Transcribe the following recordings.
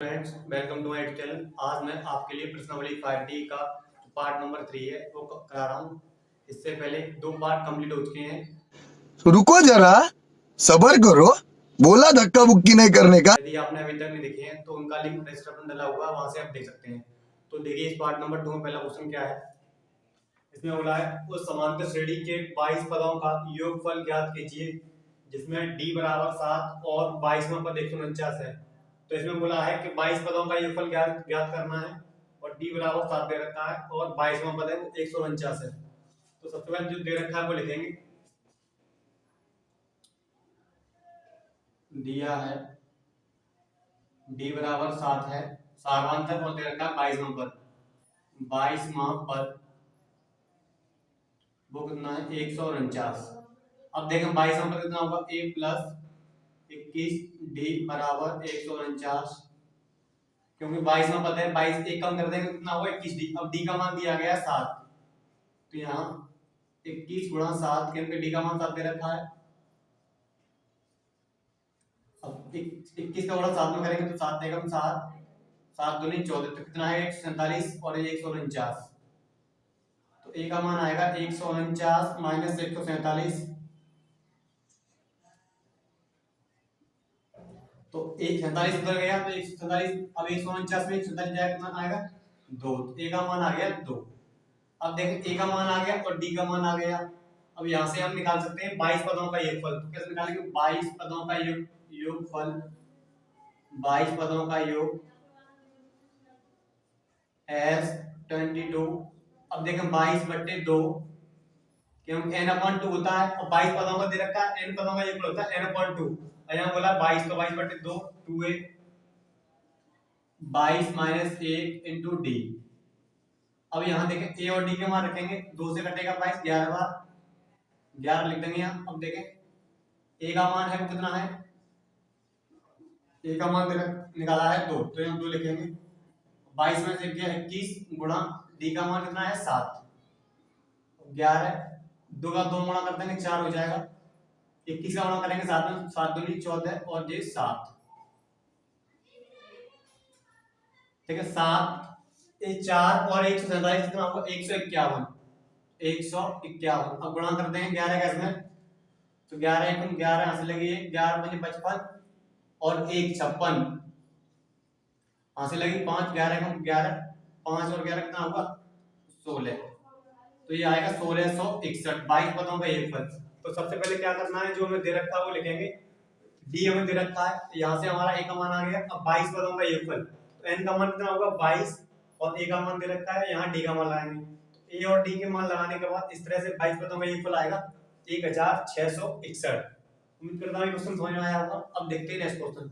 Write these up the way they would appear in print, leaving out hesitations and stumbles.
Friends, welcome to my channel. आज मैं आपके लिए प्रश्नावली 5D का पार्ट नंबर 3 है वो करा रहा हूँ। इससे पहले 2 पार्ट कंप्लीट हो चुके हैं। रुको जरा, सबर करो। बोला धक्का बुक्की नहीं करने का। यदि आपने अभी तक नहीं देखे हैं तो उनका लिंक डिस्क्रिप्शन डाला हुआ है, वहां से आप देख सकते हैं। तो देखिए इस पार्ट नंबर 2 में पहला क्वेश्चन क्या है। इसमें बोला है उस समांतर श्रेणी के 22 पदों का योगफल ज्ञात कीजिए जिसमें d बराबर 7 और 22वां पद 149 है। तो इसमें बोला है कि 22 पदों का योगफल ज्ञात करना है और d बराबर 7 दे रखा है और 22वां पद है वो 149 है। तो सबसे पहले जो दे रखा है वो लिखेंगे। दिया है d बराबर 7 है, सार्वधातुक और दे रखा है 22वां पद। 22वां पद वो कितना है 149। अब देखें 22वां पद कितना होगा a प्लस 21 d बराबर 149, क्योंकि 22वां पद है 22 एक कम कर देंगे कितना होगा 21 d। अब d का मान दिया गया है 7, तो यहाँ 21 गुणा 7 क्योंकि d का मान 7 दे रखा है। अब 21 का गुणा 7 में करेंगे तो 7 देगा 7 7 दूनी 14, तो कितना है 147 और ये 149। तो a का मान आएगा 149 माइनस 147। तो 147 उधर गया तो 147, अब 149 में 147 जाएगा कितना आएगा 2, तो a का मान आ गया 2। अब देखें a का मान आ गया और d का मान आ गया। अब यहां से हम निकाल सकते हैं 22 पदों का योगफल। तो कैसे निकालेंगे 22 पदों का योगफल 22 पदों का योग एस 22। अब देखें 22/2 क्योंकि n/2 होता है और 22 पदों का दे रखा है, n पदों का योगफल होता है n/2 और यहाँ बोला 22 तो 22/2 2a 22 माइनस 1 इंटू डी। अब यहाँ देखें a और d के मान रखेंगे, 2 से कटेगा 22 11 बार 11 लिख देंगे यहाँ। अब देखें a का मान है वो कितना है, a का मान निकाला है 2, तो यहाँ 2 लिखेंगे। 22 में से गया 21 गुणा d का मान कितना है 7, 11 2 का 2 गुणा कर देंगे 4 हो जाएगा। 21 का गुणा करेंगे 7 में, 7 दूनी 14 और ये 7, ठीक है 7 ये 4 और 147 कितना होगा 151 151। अब गुणा करते हैं 11 का इसमें, तो 11 1 11 यहां से लगी 11 5 55 और 1 56 यहां से लगी 5 11 11 5 और 11 कितना होगा 16। तो ये आएगा 1661 22 पदों का योगफल। तो सबसे पहले क्या करना है, जो हमें दे रखा है वो लिखेंगे। डी हमें दे रखा है, यहाँ से हमारा ए का मान आ गया। अब 22 पदों का योगफल, तो एन का मान कितना होगा 22 और ए का मान दे रखा है, यहाँ डी का मान लगाएंगे। तो ए और डी के मान लगाने के बाद इस तरह से 22 पदों का योगफल आएगा 1661। उम्मीद करता हूँ क्वेश्चन समझ में आया होगा। अब देखते हैं नेक्स्ट क्वेश्चन।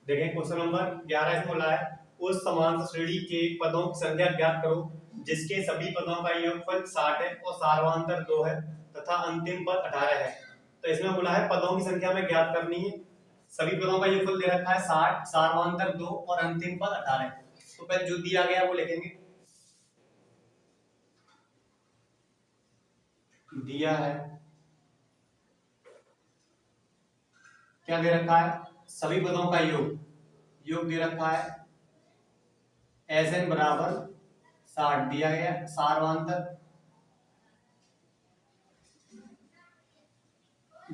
देखें क्वेश्चन नंबर 11 इसमें बोला है उस समांतर श्रेणी के पदों की संख्या ज्ञात करो जिसके सभी पदों का योगफल 60 है और सार्वधातुक 2 है तथा अंतिम पद 18 है। तो इसमें बोला है पदों की संख्या में ज्ञात करनी है। सभी पदों का योगफल दे रखा है 60, सार्वधातुक 2 और अंतिम पद 18। तो पहले जो दिया गया वो लिखेंगे। दिया है क्या दे रखा है, सभी पदों का योग दे रखा है एस एन बराबर 60 दिया गया, सार्वधातुक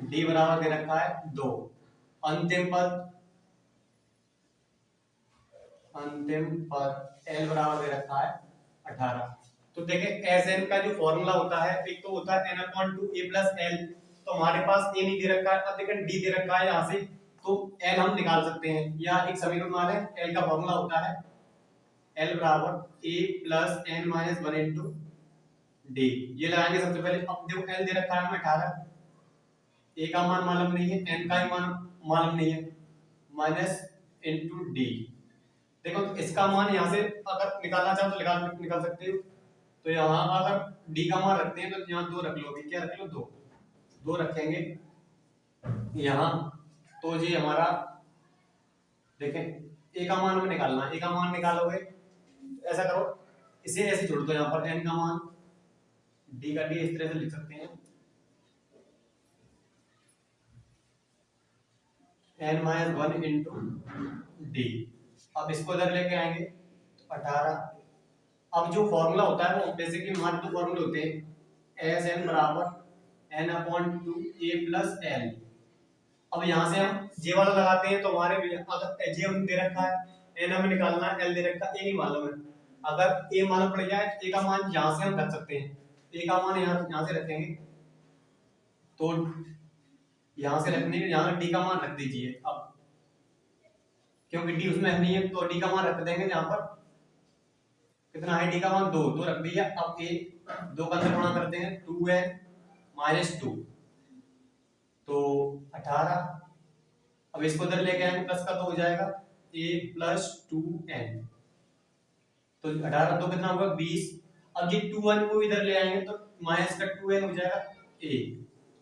डी बराबर दे रखा है 2, अंतिम पद एल बराबर दे रखा है 18। तो देखें एस एन का जो फॉर्मूला होता है एक तो होता है n/2 a प्लस एल। तो हमारे पास ए नहीं दे रखा है, अब देखें डी दे रखा है यहाँ से, तो एल हम निकाल सकते हैं या एक समीकरण मान लें। एल का फॉर्मूला होता है एल बराबर A plus N minus 1 into D. ये लगाएंगे सबसे पहले। अब देखो एल दे रखा है हमें 18, ए का मान मालूम नहीं है, एन का ही मान मालूम नहीं है, माइनस इंटू डी। देखो इसका मान यहाँ से अगर निकालना चाहो तो निकाल सकते हो। तो यहाँ अगर डी का मान रखते हैं तो यहाँ 2 रख लो, क्या रख लो 2 रखेंगे यहाँ। तो जी हमारा देखें ए का मान हमें निकालना है, ए का मान निकालोगे ऐसा करो, इसे ऐसे जोड़ दो यहाँ पर एन का मान डी का डी इस तरह से लिख सकते हैं n-1 इंटू डी। डी। अब इसको इधर लेके आएंगे तो 18। अब जो फॉर्मूला होता है वो बेसिकली हमारे दो फॉर्मूले होते हैं, एस एन बराबर एन अपॉन टू ए प्लस एल। अब यहाँ से हम जे वाला लगाते हैं तो हमारे अगर जे हमने दे रखा है, एन हमें निकालना है, एल दे रखा है, ए नहीं मालूम है। अगर ए मालूम पड़ जाए तो ए का मान यहाँ से हम रख सकते हैं, ए का मान यहाँ से रखेंगे तो यहाँ से रखने यहाँ डी का मान रख दीजिए। अब क्योंकि डी उसमें नहीं है तो डी का मान रख देंगे। यहाँ पर कितना है, डी का मान 2 रख दिया। अब ए 2 का अंदर गुणा करते हैं 2n माइनस 2 तो 18। अब इसको इधर लेके आएंगे प्लस का 2 हो जाएगा a प्लस 2n तो 18 2 कितना होगा 20। अब ये 2n को इधर ले आएंगे तो माइनस का 2n हो जाएगा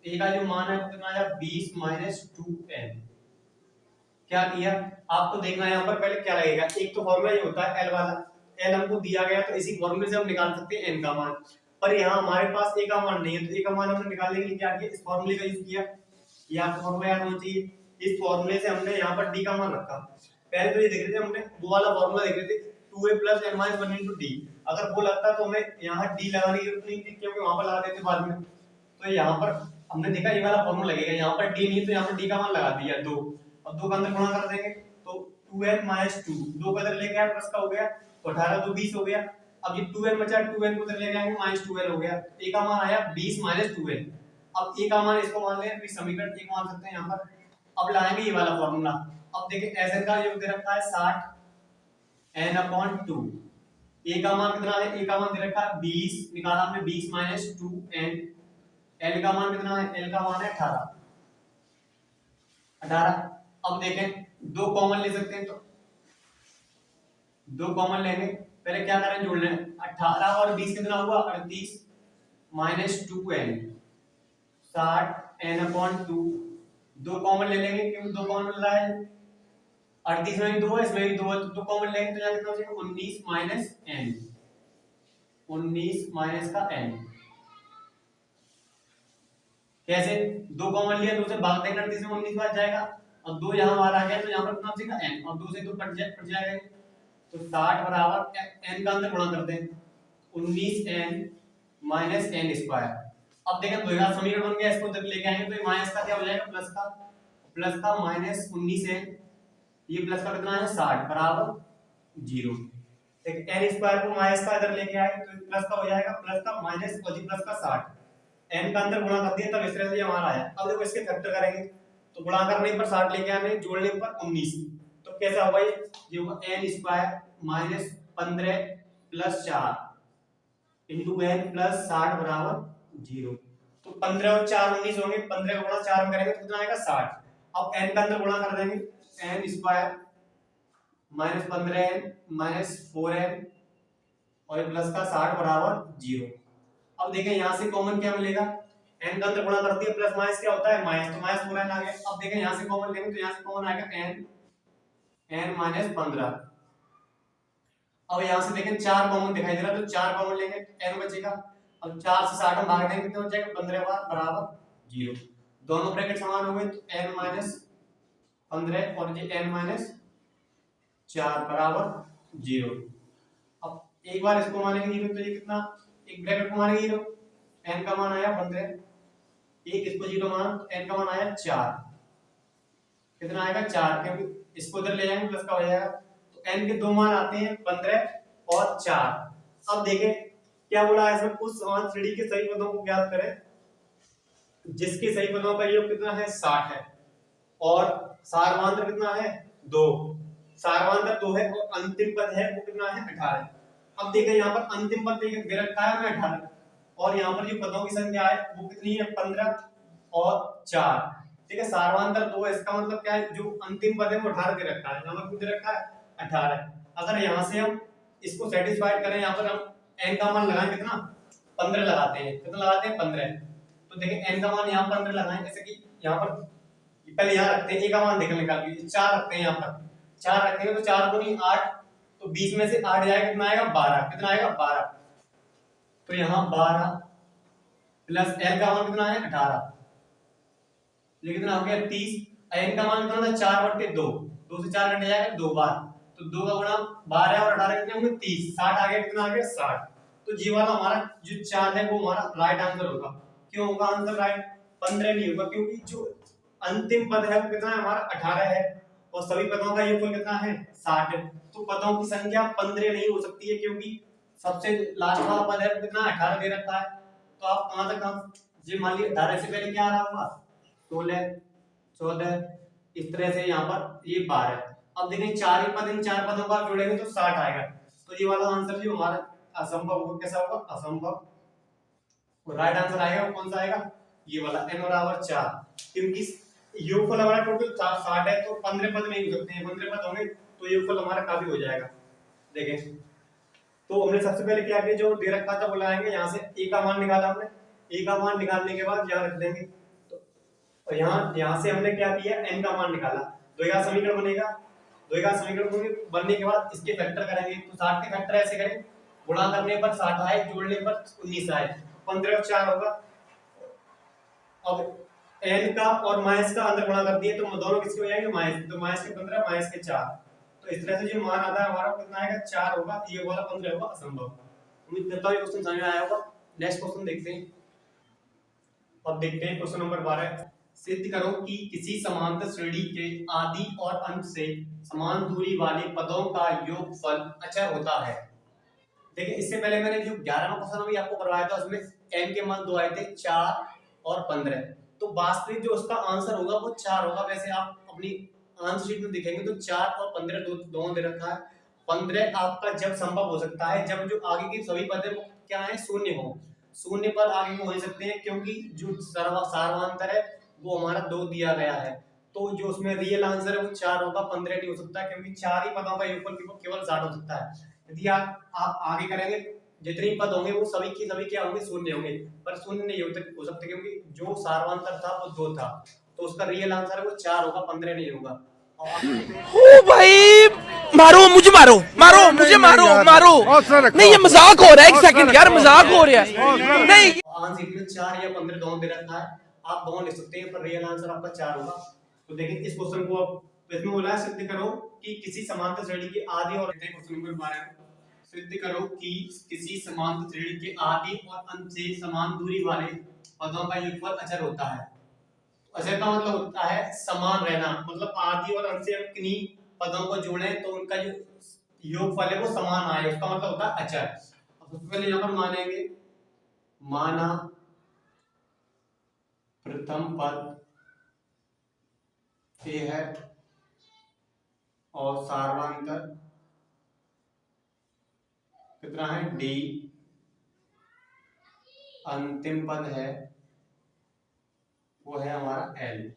a का जो मान है कितना आया 20 माइनस 2n। क्या किया आपको देखना है यहाँ पर पहले क्या लगेगा। एक तो फॉर्मूला ये होता है एल वाला, एल हमको दिया गया तो इसी फॉर्मूले से हम निकाल सकते हैं एन का मान, पर यहाँ हमारे पास ए का मान नहीं है तो ए का मान हमने निकालने के लिए क्या किया, इस फॉर्मूले का यूज किया। ये आपको फॉर्मूला याद होना चाहिए। इस फॉर्मूले से हमने यहाँ पर डी का मान रखा। पहले तो ये देख रहे थे हमने वो वाला फॉर्मूला देख रहे थे 2a plus n minus 1 into D. अगर वो लगता तो हमें यहाँ डी लगाने की जरूरत नहीं थी क्योंकि वहां पर लगा देते बाद में। तो यहाँ पर हमने देखा ये वाला फॉर्मूला लगेगा, यहाँ पर डी नहीं तो यहाँ पर डी का मान लगा दिया 2। अब 2 का अंदर गुणा कर देंगे तो 2n माइनस 2 2 का इधर लेके आए प्लस का हो गया तो 18 तो 20 हो गया। अब ये 2n बचा 2n को इधर लेके आएंगे माइनस 2n हो गया। a का मान आया 20 माइनस 2n। अब a का मान इसको मान लें, समीकरण एक मान सकते हैं यहाँ पर। अब लाएंगे ये वाला फॉर्मूला। अब देखिए Sn का जो दे रखा है 60 n अपॉन 2। a का मान कितना है, a का मान दे रखा है 20 निकाला हमने 20 माइनस 2n। l का मान कितना है, l का मान है 18। अब देखें 2 कॉमन ले सकते हैं तो 2 कॉमन लेंगे। पहले क्या करें, जोड़ लें 18 और 20 कितना हुआ 38 minus 2n 60 n upon 2। 2 common ले लेंगे क्योंकि 2 कॉमन मिल रहा है, 38 में भी 2 है इसमें भी 2 है तो 2 कॉमन लेंगे तो यहाँ कितना हो जाएगा 19 माइनस n 19 माइनस का n। कैसे 2 कॉमन लिया 2 से भाग देंगे 38 में 19 बच जाएगा। अब 2 यहाँ बाहर आ गया तो यहाँ पर कितना बचेगा n और 2 से 2 कट जाएगा तो 60 बराबर n का अंदर गुणा करते हैं 19n माइनस n स्क्वायर। अब देखें दो का समीकरण बन गया, इसको जब लेके आएंगे तो ये माइनस का क्या हो जाएगा प्लस का माइनस 19n, ये प्लस का कितना है 60 बराबर 0। देखिए n स्क्वायर को माइनस का इधर लेके आए तो प्लस का हो जाएगा प्लस का माइनस और प्लस का 60 n का अंदर गुणा कर दिया तब इस तरह से हमारा आया। अब देखो इसके फैक्टर करेंगे तो गुणा करने पर 60 लेके आने जोड़ने पर 19 तो कैसा होगा ये होगा n square minus 15 plus 4 into n plus 60 बराबर 0। तो 15 और 4 19 होंगे, 15 का गुणा 4 में करेंगे तो कितना आएगा 60। अब n का अंदर गुणा कर देंगे n square minus 15n minus 4n और प्लस का 60 बराबर 0। अब देखें यहाँ से कॉमन क्या मिलेगा, n का अंदर गुणा कर दिया प्लस माइनस क्या होता है माइनस, तो माइनस 4n आ गया। अब देखें यहाँ से कॉमन लेंगे तो यहाँ से कॉमन आएगा n माइनस 15। अब यहाँ से देखें 4 कॉमन दिखाई दे रहा है तो 4 कॉमन लेंगे n बचेगा। अब 4 से 60 हम भाग देंगे कितना हो जाएगा 15 बार बराबर 0। दोनों ब्रैकेट समान हो गए तो n माइनस 15 और ये n माइनस 4 बराबर 0। अब एक बार इसको मानेंगे 0 तो ये कितना, एक ब्रैकेट को मानेंगे 0 n का मान आया 15, एक इसको 0 मान तो n का मान आया 4, कितना आएगा 4 क्योंकि इसको इधर ले जाएंगे प्लस का हो जाएगा तो n के दो मान आते हैं 15 और 4। अब देखें क्या बोला है इसमें, उस समान श्रेणी के सही पदों को ज्ञात करें जिसके सही पदों का योग कितना है 60 है और सारवांतर कितना है 2, सारवांतर 2 है और अंतिम पद है वो कितना है 18। अब देखें यहाँ पर अंतिम पद दे रखा है हमें 18 और यहाँ पर जो पदों की संख्या है वो कितनी है 15 और 4। ठीक है, सारवांतर 2 है इसका मतलब क्या है जो अंतिम पद है वो 18 दे रखा है, यहाँ पर दे रखा है 18। अगर यहाँ से हम इसको सेटिस्फाइड करें, यहाँ पर हम n का मान लगाएं कितना 15 लगाते हैं, कितना लगाते हैं 15। तो देखें n का मान यहाँ 15 लगाएं, जैसे कि यहाँ पर पहले यहाँ रखते हैं a का मान देखने निकाल के 4 रखते हैं, यहाँ पर 4 रखेंगे तो 4 दूनी 8 तो 20 में से 8 जाएगा कितना आएगा 12, कितना आएगा 12। तो यहाँ 12 प्लस l का मान कितना है 18, ये कितना हो गया 30। n का मान कितना था 4/2 2 से 4 घंटे जाएगा 2 बार, तो 2 का गुणा 12 और 18 कितने होंगे 30, 60 आ गया, कितना आ गया 60। तो ये वाला हमारा जो 4 है वो हमारा राइट आंसर होगा। क्यों होगा आंसर राइट? 15 नहीं होगा, क्योंकि जो अंतिम पद है वो कितना है हमारा 18 है और सभी पदों का योगफल कितना है 60 है। तो पदों की संख्या 15 नहीं हो सकती है, क्योंकि सबसे लास्ट वाला पद है कितना 18 दे रखा है। तो आप कहां तक हम ये मान लीजिए 18 से पहले क्या आ रहा होगा 16 14, इस तरह से यहाँ पर ये 12। अब देखें 4 ही पद, इन 4 पदों का आप जोड़ेंगे तो 60 आएगा। तो ये वाला आंसर जो हमारा असंभव होगा, कैसा होगा असंभव। राइट आंसर आएगा वो कौन सा आएगा ये वाला n बराबर 4, क्योंकि योगफल हमारा टोटल 60 है, तो 15 पद नहीं हो सकते हैं, 15 पद होंगे तो योगफल हमारा काफी हो जाएगा। देखें तो हमने सबसे पहले क्या किया, जो दे रखा था बुलाएंगे, यहाँ से a का मान निकाला हमने, a का मान निकालने के बाद यहाँ रख देंगे, तो यहाँ से हमने क्या किया n का मान निकाला, द्विघात समीकरण बनेगा, द्विघात समीकरण बनने के बाद इसके फैक्टर करेंगे, तो 60 के फैक्टर ऐसे करें, गुणा करने पर 60 आए, जोड़ने पर 19 आए, 15 और 4 होगा। अब n का और माइनस का अंदर गुणा कर दिए तो दोनों किसके हो जाएंगे माइनस, तो माइनस के 15 माइनस के 4, तो इस तरह से जो मान आता है हमारा कितना आएगा 4 होगा, ये वाला 15 होगा असंभव। उम्मीद करता हूं ये क्वेश्चन समझ में आया होगा। नेक्स्ट क्वेश्चन देखते हैं। अब देखते हैं क्वेश्चन नंबर 12, सिद्ध करो कि किसी समांतर श्रेणी के आदि और अंत से समान दूरी वाले पदों का योगफल अचर होता है। देखिए इससे पहले मैंने जो 11वां क्वेश्चन अभी आपको करवाया था उसमें n के मान दो आए थे 4 और 15, तो वास्तविक जो उसका आंसर होगा वो 4 होगा। वैसे आप अपनी आंसर शीट में देखेंगे तो 4 और 15 दोनों दे रखा है। 15 आपका जब संभव हो सकता है जब जो आगे की सभी पद क्या है शून्य हो, शून्य पर आगे को हो सकते हैं, क्योंकि जो सार्वधातुक है वो हमारा 2 दिया गया है, तो जो उसमें रियल आंसर है वो 4 होगा, 15 नहीं हो सकता, क्योंकि 4 ही पदों का योगफल केवल 60 हो सकता है। यदि आप आगे करेंगे जितने पद होंगे वो सभी की सभी क्या होंगे शून्य होंगे, पर शून्य नहीं हो सकते, क्योंकि जो सार्वधातुक था वो 2 था, तो उसका रियल आंसर है वो 4 होगा, 15 नहीं होगा। ओ भाई मारो मुझे, मारो मारो मुझे, मारो मारो, नहीं ये मजाक हो रहा है, एक सेकंड यार मजाक हो रहा है, नहीं आंसर में 4 या 15 दोनों दे रखा है, आप दोनों लिख सकते हैं, पर रियल आंसर आपका 4 होगा। तो देखिए इस क्वेश्चन को अब इसमें बोला है सिद्ध करो कि किसी समांतर श्रेणी के आदि और क्वेश्चन नंबर 12 सिद्ध करो कि किसी समांतर श्रेणी के आदि और अंत से समान दूरी वाले पदों का योगफल अचर होता है। अचर का मतलब होता है समान रहना, मतलब आदि और अंत से हम किन्हीं पदों को जोड़ें तो उनका जो योगफल है वो समान आए, उसका मतलब होता है अचर। अब सबसे पहले यहाँ पर मानेंगे, माना प्रथम पद ए है और सार्वधातुक कितना है डी, अंतिम पद है वो है हमारा एल।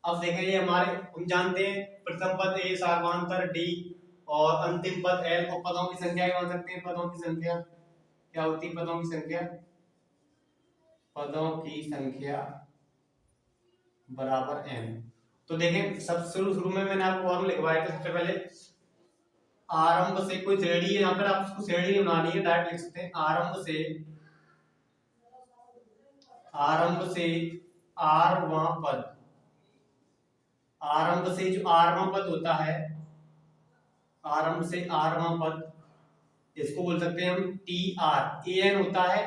अब देखें ये हमारे हम जानते हैं प्रथम पद ए, सार्वधातुक डी और अंतिम पद एल, और पदों की संख्या मान सकते हैं, पदों की संख्या क्या होती है, पदों की संख्या, पदों की संख्या बराबर n। तो देखें सब शुरू में मैंने आपको फॉर्मूला लिखवाया था, सबसे पहले आरंभ से कोई श्रेणी है, यहाँ पर आप उसको श्रेणी नहीं बनानी है, डायरेक्ट लिख सकते हैं आरंभ से आरवां पद, आरंभ से जो आरवां पद होता है, आरंभ से आरवां पद, इसको बोल सकते हैं हम टी आर, ए एन होता है,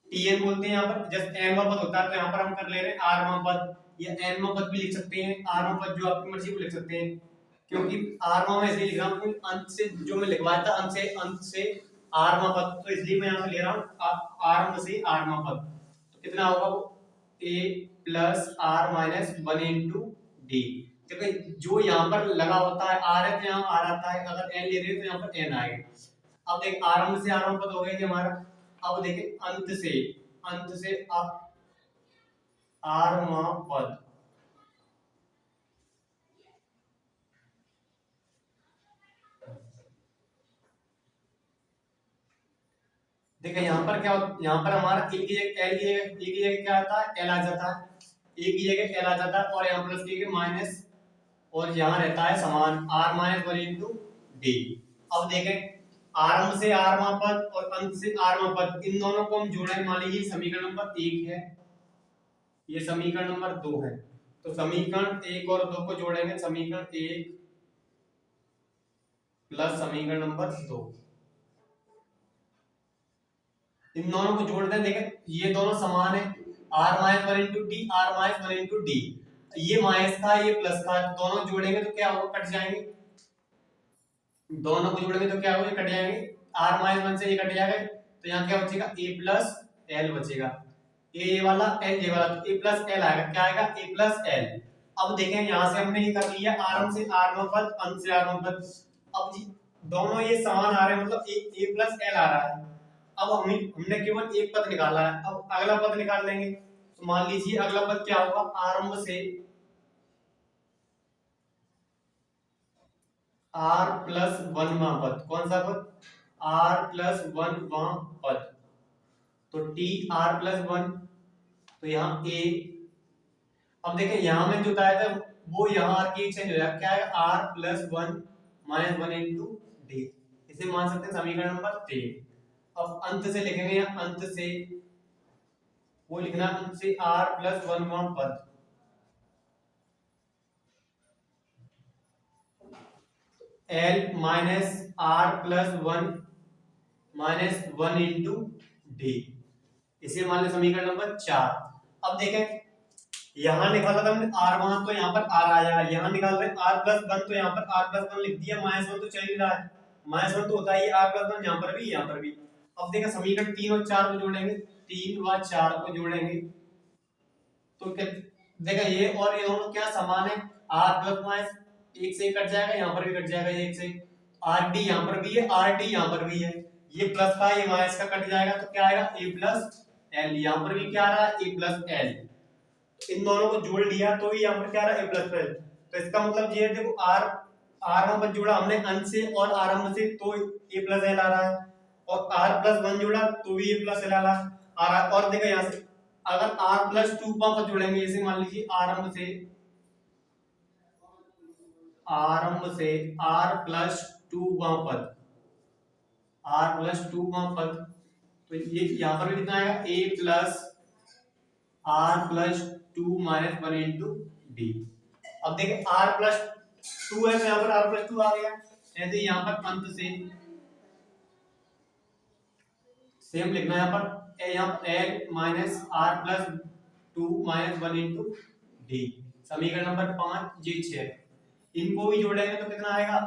टी एन बोलते हैं यहाँ पर, जस्ट एनवां पद होता है, तो यहाँ पर हम कर ले रहे हैं आरवां पद या एनवां पद भी लिख सकते हैं, आरवां पद जो आपकी मर्जी को लिख सकते हैं, क्योंकि आरवां में इसलिए लिख रहा हूँ अंत से जो मैं लिखवाया था अंत से आरवां पद, तो इसलिए मैं यहाँ पे ले रहा हूँ आरंभ से आरवां पद। तो कितना होगा वो a plus r minus 1 into d, क्योंकि जो यहाँ पर लगा होता है आर है तो यहाँ आर आता है, अगर एन ले रहे हैं तो यहाँ पर एन आएगा। अब देख आरंभ से आरंभ पद हो गया हमारा, अब देखें अंत से आरवां पद, देखिए यहाँ पर क्या, यहाँ पर हमारा ए की जगह एल की जगह क्या आता है एल आ जाता है, ए की जगह एल आ जाता है, और यहाँ प्लस की जगह माइनस, और यहाँ रहता है समान आर माइनस 1 इंटू डी। अब देखें आरंभ से आरवां पद और अंत से आरवां पद, इन दोनों को हम जोड़ें, मान लीजिए समीकरण नंबर 1 है, ये समीकरण नंबर 2 है, तो समीकरण 1 और 2 को जोड़ेंगे, समीकरण 1 प्लस समीकरण नंबर 2। इन दोनों को जोड़ दें, देखें ये दोनों समान है, r minus one into d, r minus one into D, ये माइनस का ये प्लस का, दोनों जोड़ेंगे तो क्या होगा, कट जाएंगे, दोनों को जोड़ेंगे तो क्या होगा, कट जाएंगे, r माइनस वन से ये कट जाएगा, तो यहाँ क्या बचेगा, a प्लस एल बचेगा, a वाला l ये वाला, तो a प्लस एल आएगा, क्या आएगा, a प्लस एल। अब देखें यहाँ से हमने ये कर लिया, आरम से आरम पद, अंत से आरम पद, अब दोनों ये समान आ रहे हैं, मतलब a प्लस एल आ रहा है। अब हमने केवल एक पद निकाला है, अब अगला पद निकाल लेंगे, तो मान लीजिए अगला पद क्या होगा, आरंभ से r प्लस वनवां पद, कौन सा पद, r प्लस वनवां पद, तो t r प्लस वन, तो यहाँ a, अब देखें यहाँ में जो बताया था वो यहाँ r के चेंज हो जाएगा, क्या है, r plus one minus one into D, इसे मान सकते हैं समीकरण नंबर 3। अब अंत से लिखेंगे, या अंत से वो लिखना, अंत से r प्लस वनवां पद, l minus r plus one into D, इसे मान लें समीकरण नंबर 4। अब देखें यहां निकाला था हमने r वहां, तो यहाँ पर r आ जाएगा, यहाँ निकाल रहे r प्लस वन, तो यहाँ पर r प्लस वन लिख दिया, माइनस वन तो चल ही रहा है, माइनस वन तो होता है r प्लस वन, यहाँ पर भी यहाँ पर भी। अब देखा समीकरण 3 और 4 को जोड़ेंगे, 3 व 4 को जोड़ेंगे तो देखा ये और ये दोनों क्या समान है, r प्लस माइनस एक से कट जाएगा, यहाँ पर भी कट जाएगा एक से, आर डी यहाँ पर भी है, आर डी यहाँ पर भी है, ये प्लस का ये माइनस का कट जाएगा, तो क्या आएगा, ए प्लस एल, यहाँ पर भी क्या आ रहा है, ए प्लस एल, इन दोनों को जोड़ लिया तो यहाँ पर क्या आ रहा है, ए प्लस एल, तो इसका मतलब ये देखो आरंभ जोड़ा हमने अंश से और आरंभ से, तो ए प्लस एल आ रहा है, और r प्लस वन जोड़ा तो भी a प्लस एल आ रहा है, और देखो यहाँ से अगर r प्लस टू पर जोड़ेंगे, जैसे मान लीजिए आरंभ से r प्लस टू पद, r प्लस टू पद, तो ये यहाँ पर भी कितना आएगा, a plus r plus two minus one into D. अब देखें r प्लस टू है, यहाँ पर r प्लस टू आ गया, ऐसे यहाँ पर अंत से सेम लिखना है, यहाँ पर l minus r plus two minus one into D, समीकरण नंबर 5 ये 6, इनको भी जोड़ेंगे तो कितना आएगा,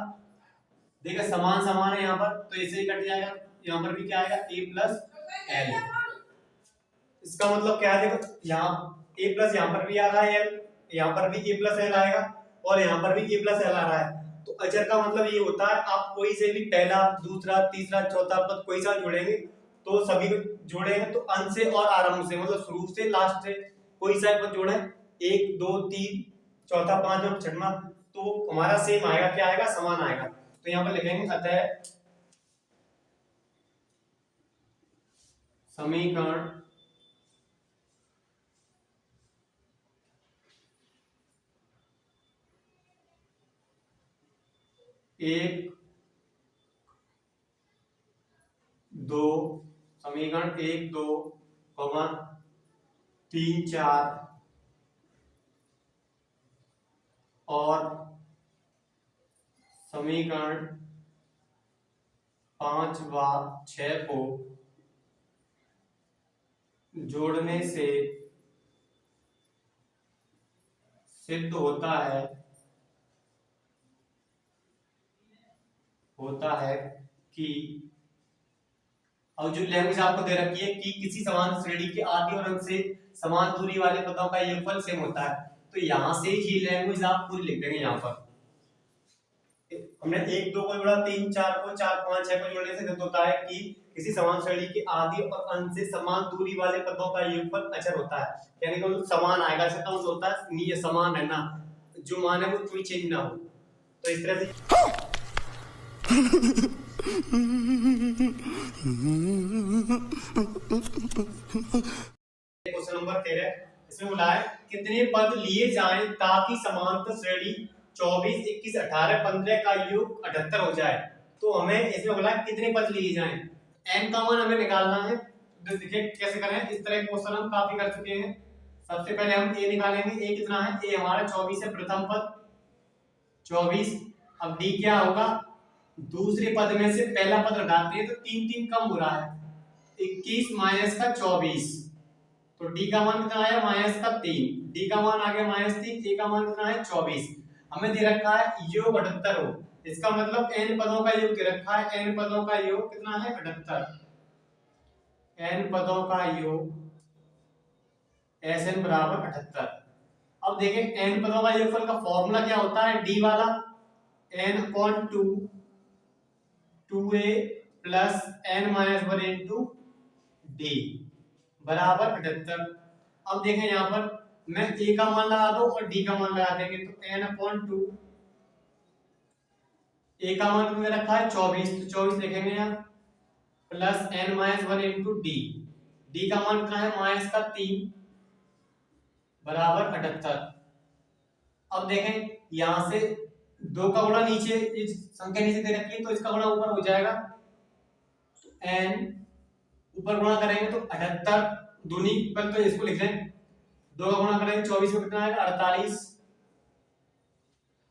देखिए समान समान है यहाँ पर, तो इसे ही कट जाएगा, यहाँ पर भी क्या आएगा, a प्लस एल, इसका मतलब क्या है, देखो यहाँ a प्लस यहाँ पर भी आ रहा है l, यहाँ पर भी a प्लस एल आएगा, और यहाँ पर भी a प्लस एल आ रहा है, तो अचर का मतलब ये होता है, आप कोई से भी पहला दूसरा तीसरा चौथा पद कोई सा जोड़ेंगे, तो सभी को जोड़ेंगे तो अंत से और आरंभ से, मतलब शुरू से लास्ट से कोई सा पद जोड़े, 1 2 3 चौथा पांचवा छठवां, तो हमारा सेम आएगा, क्या आएगा, समान आएगा, तो यहाँ पर लिखेंगे अतः समीकरण एक दो, समीकरण 1 2 3 4 और समीकरण 5 व 6 को जोड़ने से सिद्ध होता है कि, और जो लैंग्वेज आपको दे रखी है कि किसी समान श्रेणी के आदि और अंत से समान दूरी वाले पदों का योगफल सेम होता है, तो यहां से ये लैंग्वेज आप पूरी लिख देंगे। यहाँ पर हमने 1 2 को जोड़ा, 3 4 को, 4 5 6 को जोड़ने से सिद्ध होता है कि किसी समान श्रेणी के आदि और अंत से समान दूरी वाले पदों का योगफल अचर होता है, यानी कि समान आएगा, इसका मतलब होता है नहीं ये समान है ना, जो मान है वो कोई चेंज ना हो, तो इस तरह से क्वेश्चन नंबर 13, इसमें बोला है कितने पद लिए जाएं ताकि समांतर श्रेणी 24 21 18 15 का योग 78 हो जाए, तो हमें इसमें बोला है कितने पद लिए जाएं, n का मान हमें निकालना है, तो देखिए कैसे करें, इस तरह के क्वेश्चन हम काफी कर चुके हैं। सबसे पहले हम a निकालेंगे, a कितना है, a हमारा 24 है, प्रथम पद 24, अब d क्या होगा, दूसरे पद में से पहला पद घटाते हैं तो 3 कम हो रहा है, 21 माइनस का 24, तो डी का मान कितना आया माइनस का 3, डी का मान आ गया -3, ए का मान कितना है 24। हमें दे रखा है योग 78 हो, इसका मतलब n पदों का योग दे रखा है, n पदों का योग कितना है 78, n पदों का योग Sn बराबर 78। अब देखें n पदों का योगफल का फॉर्मूला क्या होता है, d वाला n/2 2a plus n-1 into d बराबर 78। अब देखें यहाँ पर मैं a का मान लगा दो और d का मान लगा देंगे, तो n/2 a का मान कितना रखा है 24, तो 24 लिखेंगे यहाँ प्लस n-1 इंटू d का मान कितना है -3 बराबर 78। अब देखें यहां से 2 का गुणा नीचे, इस संख्या नीचे दे रखी है तो इसका गुणा ऊपर हो जाएगा, तो n ऊपर गुणा करेंगे तो 78 दूनी पर, तो इसको लिख लें 2 का गुणा करेंगे 24 में कितना आएगा 48।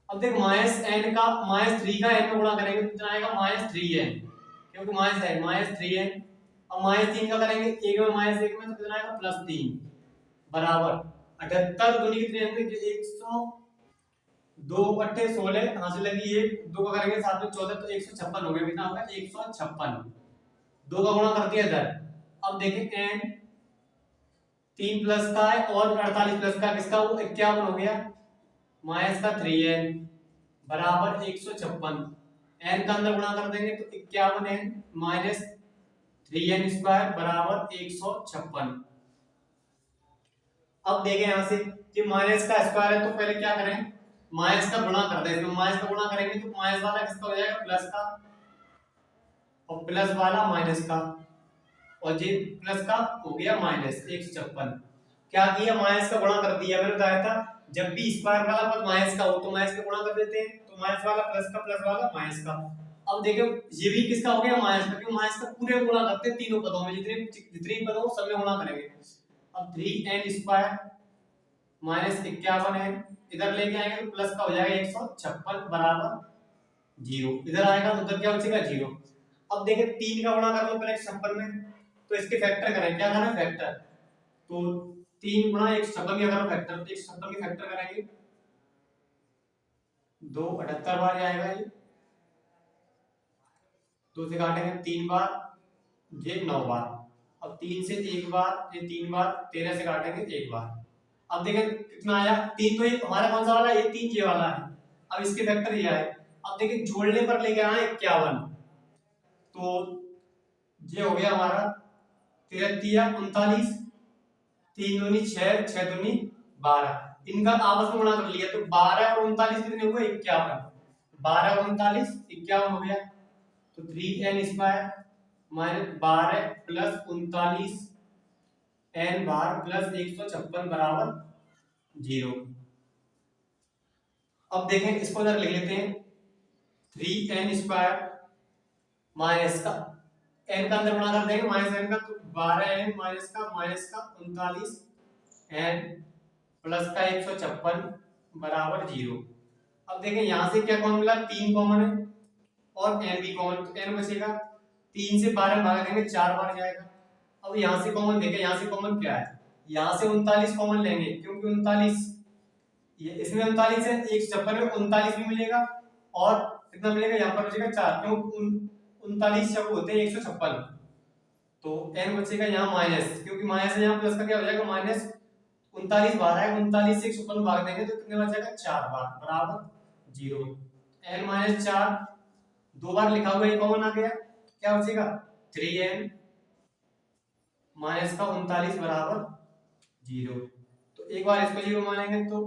अब देख -n का -3 का n में गुणा करेंगे तो कितना आएगा -3n, क्योंकि माइनस है -3n। अब -3 का करेंगे 1 में -1 में तो कितना आएगा +3 बराबर 78 दूनी कितने होंगे 100, 2 अट्ठे 16, यहां से लगी 1, 2 का करेंगे 7 में 14, तो 156 हो गया, कितना होगा 156, 2 का गुणा कर दिया इधर। अब देखें n 3 प्लस का है और 48 प्लस का किसका, वो 51 हो गया, -3n बराबर 156, n का अंदर गुणा कर देंगे तो 51n माइनस 3n स्क्वायर बराबर 156। अब देखें यहां से कि माइनस का स्क्वायर है तो पहले क्या करें, माइनस का गुणा कर दें, इसमें माइनस का गुणा करेंगे तो माइनस वाला किसका हो जाएगा प्लस का, और प्लस वाला माइनस का, और ये प्लस का हो गया -156। क्या किया, माइनस का गुणा कर दिया। मैंने बताया था जब भी स्क्वायर वाला पद माइनस का हो तो माइनस का गुणा कर देते हैं, तो माइनस वाला प्लस का, प्लस वाला माइनस का। अब देखो ये भी किसका हो गया माइनस का, क्योंकि माइनस का पूरे गुणा करते हैं तीनों पदों में, जितने पद हो सब में गुणा करेंगे। अब 3n स्क्वायर -51n इधर लेके आएंगे तो प्लस का हो जाएगा 156 बराबर 0, इधर आएगा तो उधर क्या बचेगा 0। अब देखें 3 का गुणा कर लो पहले 156 में, तो इसके फैक्टर करें, क्या करना है फैक्टर, तो 3 गुणा 156 क्या करो फैक्टर, तो 156 के फैक्टर करेंगे 2 78 बार आएगा, ये 2 से काटेंगे 3 बार, ये 9 बार। अब 3 से 1 बार, ये 3 बार, 13 से काटेंगे 1 बार। अब देखें कितना आया, 3 तो ये हमारा कौन सा वाला है, ये 3 ये वाला है। अब इसके फैक्टर ये आए, अब देखिए जोड़ने पर लेके आना 51, तो ये हो गया हमारा 13 39, 3 दूनी 6, 6 दूनी 12, इनका आपस में गुणा कर लिया तो 12 और 39 कितने हुए 51, 12 और 39 51 हो गया, तो 3n स्क्वायर -12 प्लस 39 n बार प्लस 156 बराबर 0। अब देखें इसको इधर लिख लेते हैं 3n स्क्वायर माइनस का n का अंदर गुणा कर देंगे -n का, तो 12n माइनस का 39 n प्लस का 156 बराबर 0। अब देखें यहां से क्या कॉमन मिला, 3 कॉमन है और n भी कॉमन, तो n बचेगा, 3 से 12 भाग देंगे 4 बार जाएगा। अब यहां से कॉमन देखें, यहां से कॉमन क्या है, यहां से 39 कॉमन लेंगे, क्योंकि 39 ये इसमें 39 है, 156 में 39 भी मिलेगा और कितना मिलेगा यहाँ पर बचेगा 4, क्योंकि 39 जब होते हैं 156, तो n बचेगा यहाँ माइनस, क्योंकि माइनस है यहाँ प्लस का क्या हो जाएगा माइनस 39 बार है, 39 से 156 भाग देंगे तो कितने बचेगा 4 बार बराबर 0, n - 4 2 बार लिखा हुआ है कॉमन आ गया, क्या बचेगा 3n माइनस का 39 बराबर 0। तो एक बार इसको 0 मानेंगे तो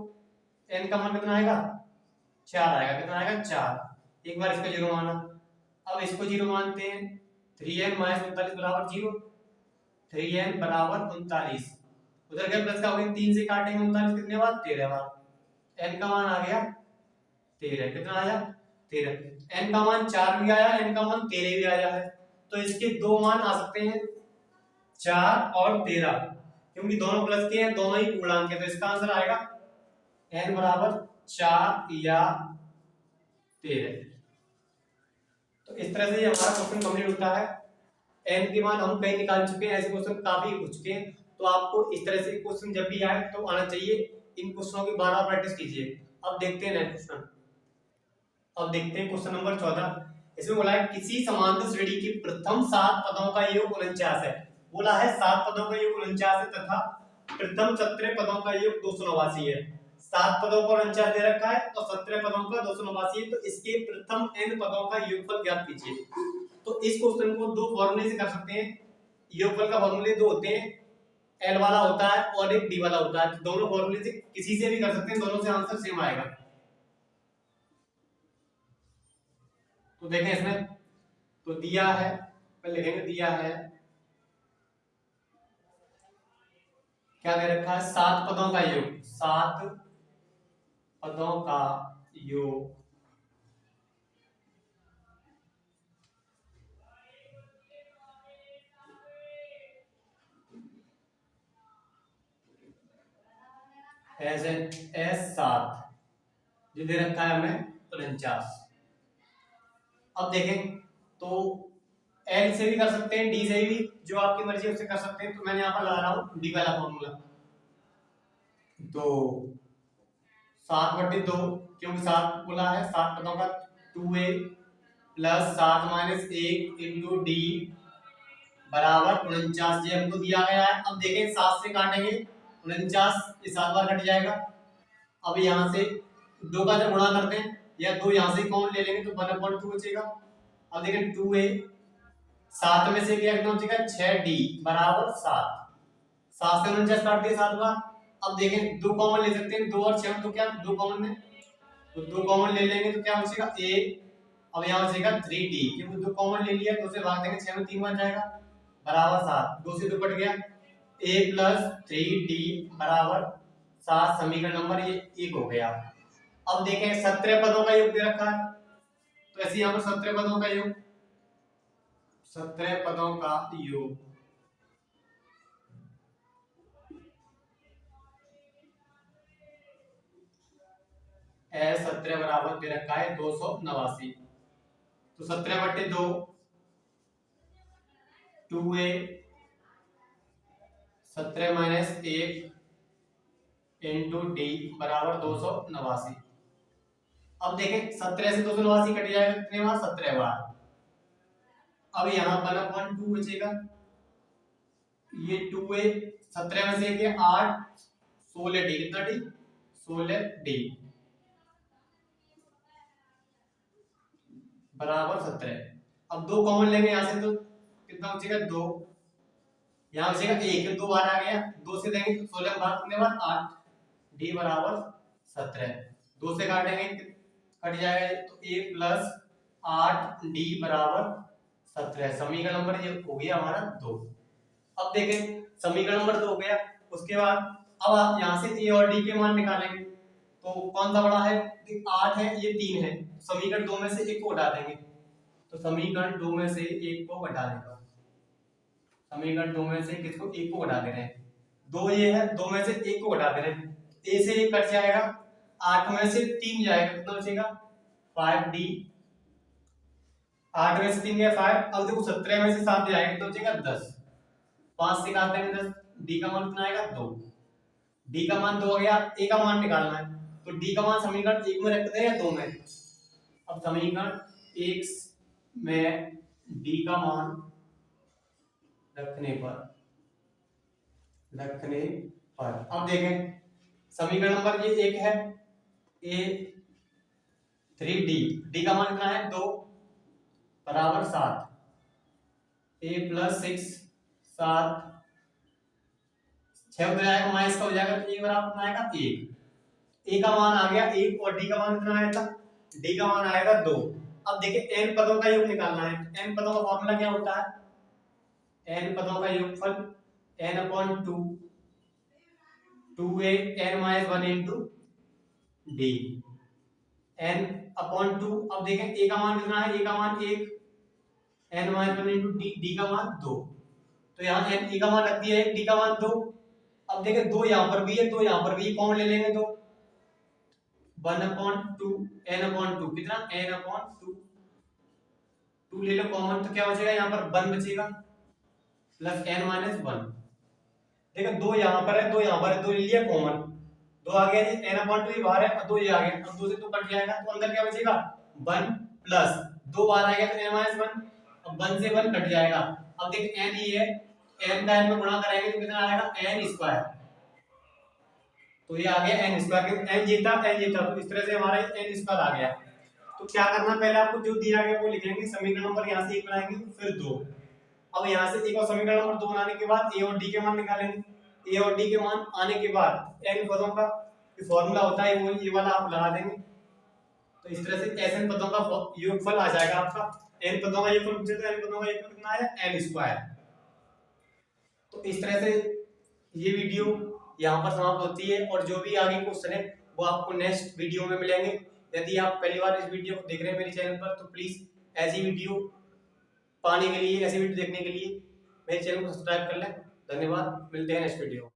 n का मान कितना आएगा 4 आएगा, कितना आएगा 4, एक बार इसको 0 माना। अब इसको 0 मानते हैं, 3n - 39 बराबर 0, 3n बराबर 39, उधर क्या प्लस का हो गया, 3 से काटेंगे 39 कितने बार 13 बार, n का मान आ गया 13, कितना आया 13, n का मान 4 भी आया, n का मान 13 भी आया है, तो इसके दो मान आ सकते हैं 4 और 13, क्योंकि दोनों प्लस के हैं, दोनों ही पूर्णांक है, तो इसका आंसर आएगा n बराबर 4 या 13। इस तरह से ये हमारा क्वेश्चन कंप्लीट होता है। n के मान हम कहीं निकाल चुके हैं, ऐसे क्वेश्चन काफी हो चुके हैं, तो आपको इस तरह से क्वेश्चन जब भी आए तो आना चाहिए। इन क्वेश्चनों की बार बार प्रैक्टिस कीजिए। अब देखते हैं नेक्स्ट क्वेश्चन। अब देखते हैं क्वेश्चन नंबर 14। इसमें बोला है किसी समांतर श्रेणी की प्रथम 7 पदों का योग 49 है। बोला है 7 पदों का योग 49 है तथा प्रथम 17 पदों का योग 289 है। 7 पदों का 49 दे रखा है और 17 पदों का 289 है, तो इसके प्रथम n पदों का योगफल ज्ञात कीजिए। तो इस क्वेश्चन को दो फॉर्मूले से कर सकते हैं। योगफल का फॉर्मूले दो होते हैं, l वाला होता है और एक d वाला होता है। दोनों फॉर्मूले से किसी से भी कर सकते हैं, दोनों से आंसर सेम आएगा। तो देखें इसमें तो दिया है, पहले लिखेंगे दिया है क्या दे रखा है, 7 पदों का योग, 7 पदों का योग एज एन एस 7 जो दे रखा है हमें 49। अब देखें तो एल से भी कर सकते हैं, डी से भी, जो आपकी मर्जी है उससे कर सकते हैं। तो मैंने यहाँ पर लगा रहा हूँ डी वाला फॉर्मूला। तो 7/2 क्योंकि 7 बोला है, 7 पदों का 2a plus 7 minus 1 into D बराबर 49। ये हमको दिया गया है। अब देखें 7 से काटेंगे 49, ये 7 बार कट जाएगा। अब यहाँ से 2 का जब गुणा करते हैं या 2 यहाँ से कॉमन ले लेंगे तो 1/2 बचेगा। अब देखें 2a 7 में से क्या कितना बचेगा, 6d बराबर 7। 7 से 49 काट दिए 7 बार। अब देखें 2 कॉमन ले सकते हैं, 2 और 6 तो क्या 2 कॉमन में, तो 2 कॉमन ले लेंगे तो क्या बचेगा a। अब यहाँ बचेगा 3d क्योंकि 2 कॉमन ले लिया, 2 से भाग देंगे 6 में 3 बच जाएगा बराबर 7। 2 से 2 कट गया, a प्लस 3d बराबर 7। समीकरण नंबर ये 1 हो गया। अब देखें 17 पदों का योग दे रखा है, तो ऐसे यहाँ पर 17 पदों का योग, 17 पदों का योग ए 17 बराबर दे रखा है 289। तो 17/2 2a 17 माइनस 1 इंटू डी बराबर 289। अब देखें 17 से 289 कट जाएगा कितने बार, 17 बार। अब यहाँ 1/2 बचेगा, ये 2a 17 में से 8 16d, कितना डी 16d बराबर 17। अब 2 कॉमन लेंगे यहाँ से तो कितना बचेगा 2, यहाँ बचेगा 1, 2 बार आ गया, 2 से देंगे 16 बार कितने बार 8, d बराबर 17। 2 से काटेंगे कट जाएगा तो a प्लस 8d बराबर 17। समीकरण नंबर ये हो गया हमारा 2। अब देखें समीकरण नंबर 2 हो गया। उसके बाद अब आप यहाँ से a और d के मान निकालेंगे, तो कौन सा बड़ा है, 8 है ये 3 है, समीकरण 2 में से 1 को हटा देंगे, तो समीकरण 2 में से 1 को हटा देगा। समीकरण 2 में से किसको 1 को हटा दे रहे हैं, 2 ये है, 2 में से 1 को हटा दे रहे हैं, a से 1 कट जाएगा, 8 में से 3 जाएगा, कितना बचेगा 5d, 8 में से 3 गया 5। अब देखो 17 में से 7 जाएगा कितना बचेगा 10, 5 से काट देंगे 10, d का मान कितना आएगा 2। d का मान 2 हो गया, a का मान निकालना है, तो d का मान समीकरण 1 में रख दे या 2 में। अब समीकरण 1 में d का मान रखने पर अब देखें समीकरण नंबर ये 1 है, a 3d, d का मान कितना है 2 बराबर 7, a प्लस 6 7 6 हो जाएगा, माइनस का हो जाएगा तो a बराबर कितना आएगा 1। a का मान आ गया 1 और d का मान कितना आया था, d का मान आएगा 2। अब देखिए n पदों का योग निकालना है, n पदों का फॉर्मूला क्या होता है, n पदों का योगफल n/2 2a n minus 1 into d n/2। अब देखें a का मान कितना है, a का मान 1, n माइनस 1 इंटू d का मान 2, तो यहाँ n a का मान रख दिया 1, d का मान 2। अब देखें 2 यहाँ पर भी है, 2 यहाँ पर भी, कॉमन ले लेंगे तो 1/2 n/2 कितना n/2 2 ले लो कॉमन, तो क्या बचेगा यहाँ पर 1 बचेगा प्लस n माइनस 1। देखो 2 यहाँ पर है, 2 यहाँ पर है, 2 ले लिया कॉमन, 2 आ गया जी, n अपॉन 2 ये बाहर है और 2 ये आ गया, अब 2 से 2 कट जाएगा तो अंदर क्या बचेगा 1 प्लस 2 बाहर आ गया तो n माइनस 1, अब 1 से 1 कट जाएगा। अब देख n ही है, n का n में गुणा करेंगे तो कितना आएगा n स्क्वायर, तो ये आ गया n स्क्वायर, क्योंकि n जीता तो इस तरह से हमारा n स्क्वायर आ गया। तो क्या करना, पहले आपको जो दिया गया वो लिखेंगे, समीकरण नंबर यहाँ से 1 बनाएंगे फिर 2। अब यहाँ से एक और समीकरण नंबर 2 बनाने के बाद a और d के मान निकालेंगे, a और d के मान आने के बाद n पदों का जो फॉर्मूला होता है वो ये वाला आप लगा देंगे, तो इस तरह से sn पदों का योगफल आ जाएगा आपका। n पदों का योगफल पूछे तो n पदों का योगफल कितना है n स्क्वायर। तो इस तरह से ये वीडियो यहाँ पर समाप्त होती है, और जो भी आगे क्वेश्चन है वो आपको नेक्स्ट वीडियो में मिलेंगे। यदि आप पहली बार इस वीडियो को देख रहे हैं मेरे चैनल पर, तो प्लीज ऐसी वीडियो पाने के लिए, ऐसी वीडियो देखने के लिए मेरे चैनल को सब्सक्राइब कर लें। धन्यवाद, मिलते हैं नेक्स्ट वीडियो।